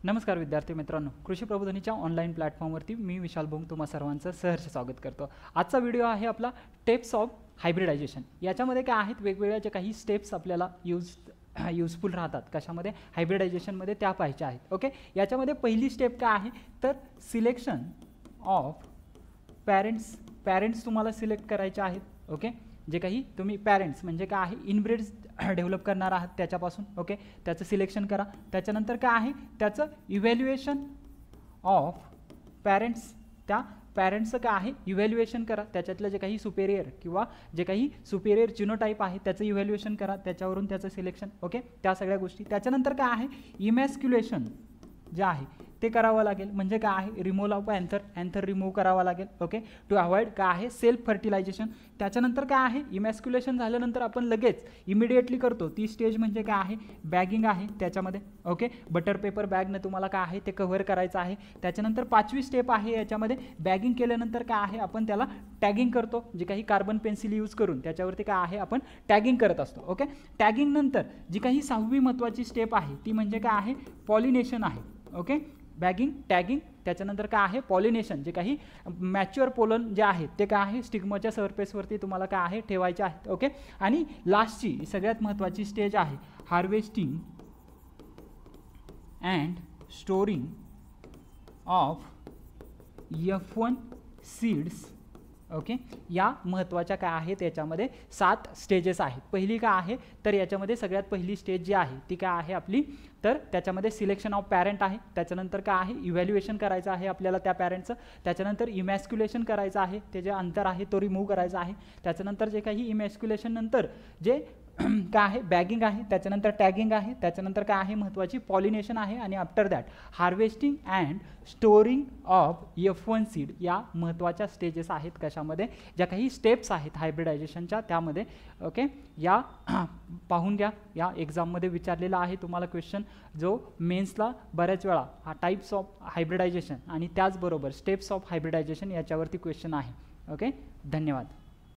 नमस्कार विद्यार्थी मित्रांनो, कृषी प्रबोधिनीच्या ऑनलाईन प्लॅटफॉर्मवरती मी विशाल भोंग तुम्हा सर्वांचं सहर्ष स्वागत करतो। आजचा व्हिडिओ आहे आपला स्टेप्स ऑफ हायब्रिडायझेशन। याच्यामध्ये काय आहेत वेगवेगळ्या जे काही स्टेप्स आपल्याला यूजफुल राहतात कशामध्ये हायब्रिडायझेशनमध्ये त्या पाहायच्या आहेत। ओके, याच्यामध्ये पहिली स्टेप काय आहे तर सिलेक्शन ऑफ पॅरेंट्स तुम्हाला सिलेक्ट करायचे आहेत। ओके, जे काही तुम्ही पॅरेंट्स म्हणजे काय आहे इनब्रीड्स डेव्हलप करणार आहात त्याच्यापासून। ओके, त्याचं सिलेक्शन करा। त्याच्यानंतर काय आहे त्याचं इव्हॅल्युएशन ऑफ पॅरेंट्स, त्या पॅरेंट्सचं काय आहे इव्हॅल्युएशन करा। त्याच्यातलं जे काही सुपेरियर किंवा जे काही सुपेरियर जिनोटाईप आहे त्याचं इव्हॅल्युएशन करा, त्याच्यावरून त्याचं सिलेक्शन। ओके, त्या सगळ्या गोष्टी। त्याच्यानंतर काय आहे इमॅस्क्युलेशन जे आहे ते करावं लागेल, म्हणजे काय आहे रिमूव्हल ऑफ अँथर रिमूव्ह करावा लागेल। ओके, टू अवॉइड काय आहे सेल्फ फर्टिलायझेशन। त्याच्यानंतर काय आहे इमॅस्क्युलेशन झाल्यानंतर आपण लगेच इमिडिएटली करतो ती स्टेज म्हणजे काय आहे बॅगिंग आहे त्याच्यामध्ये। ओके, बटर पेपर बॅगने तुम्हाला काय आहे ते कव्हर करायचं आहे। त्याच्यानंतर पाचवी स्टेप आहे याच्यामध्ये बॅगिंग केल्यानंतर काय आहे आपण त्याला टॅगिंग करतो, जे काही कार्बन पेन्सिल यूज करून त्याच्यावरती काय आहे आपण टॅगिंग करत असतो। ओके, टॅगिंग नंतर जी काही सहावी महत्त्वाची स्टेप आहे ती म्हणजे काय आहे पॉलिनेशन आहे। ओके, बॅगिंग टॅगिंग त्याच्यानंतर काय आहे पॉलिनेशन, जे काही मॅच्युअर पोलन जे आहेत ते काय आहे स्टिग्माच्या सरफेसवरती तुम्हाला काय आहे ठेवायचे आहेत। ओके, आणि लास्टची सगळ्यात महत्त्वाची स्टेज आहे harvesting and storing of F1 seeds. Okay, या महत्त्वाच्या काय आहेत याच्यामध्ये 7 स्टेजेस आहेत। पहिली काय आहे तर याच्यामध्ये सगळ्यात पहिली स्टेज जी आहे ती काय आहे आपली तर त्याच्यामध्ये सिलेक्शन ऑफ पॅरेंट आहे। त्याच्यानंतर काय आहे इव्हॅल्युएशन करायचं आहे आपल्याला त्या पॅरेंटचं। त्याच्यानंतर इमॅस्क्युलेशन करायचं आहे, ते जे अंतर आहे तो रिमूव्ह करायचा आहे। त्याच्यानंतर जे काही इमॅस्क्युलेशन नंतर जे काय आहे बॅगिंग आहे, त्याच्यानंतर टॅगिंग आहे, त्याच्यानंतर काय आहे महत्त्वाची पॉलिनेशन आहे, आणि after that harvesting and storing of F1 seed या महत्त्वाच्या स्टेजेस आहेत कशामध्ये ज्या काही स्टेप्स आहेत हायब्रिडायझेशनच्या त्यामध्ये। ओके, या पाहून घ्या, या एक्झाममध्ये विचारलेला आहे तुम्हाला क्वेश्चन जो मेन्सला बऱ्याच वेळा हा टाईप्स ऑफ हायब्रिडायझेशन आणि त्याचबरोबर स्टेप्स ऑफ हायब्रिडायझेशन याच्यावरती क्वेश्चन आहे। ओके, धन्यवाद।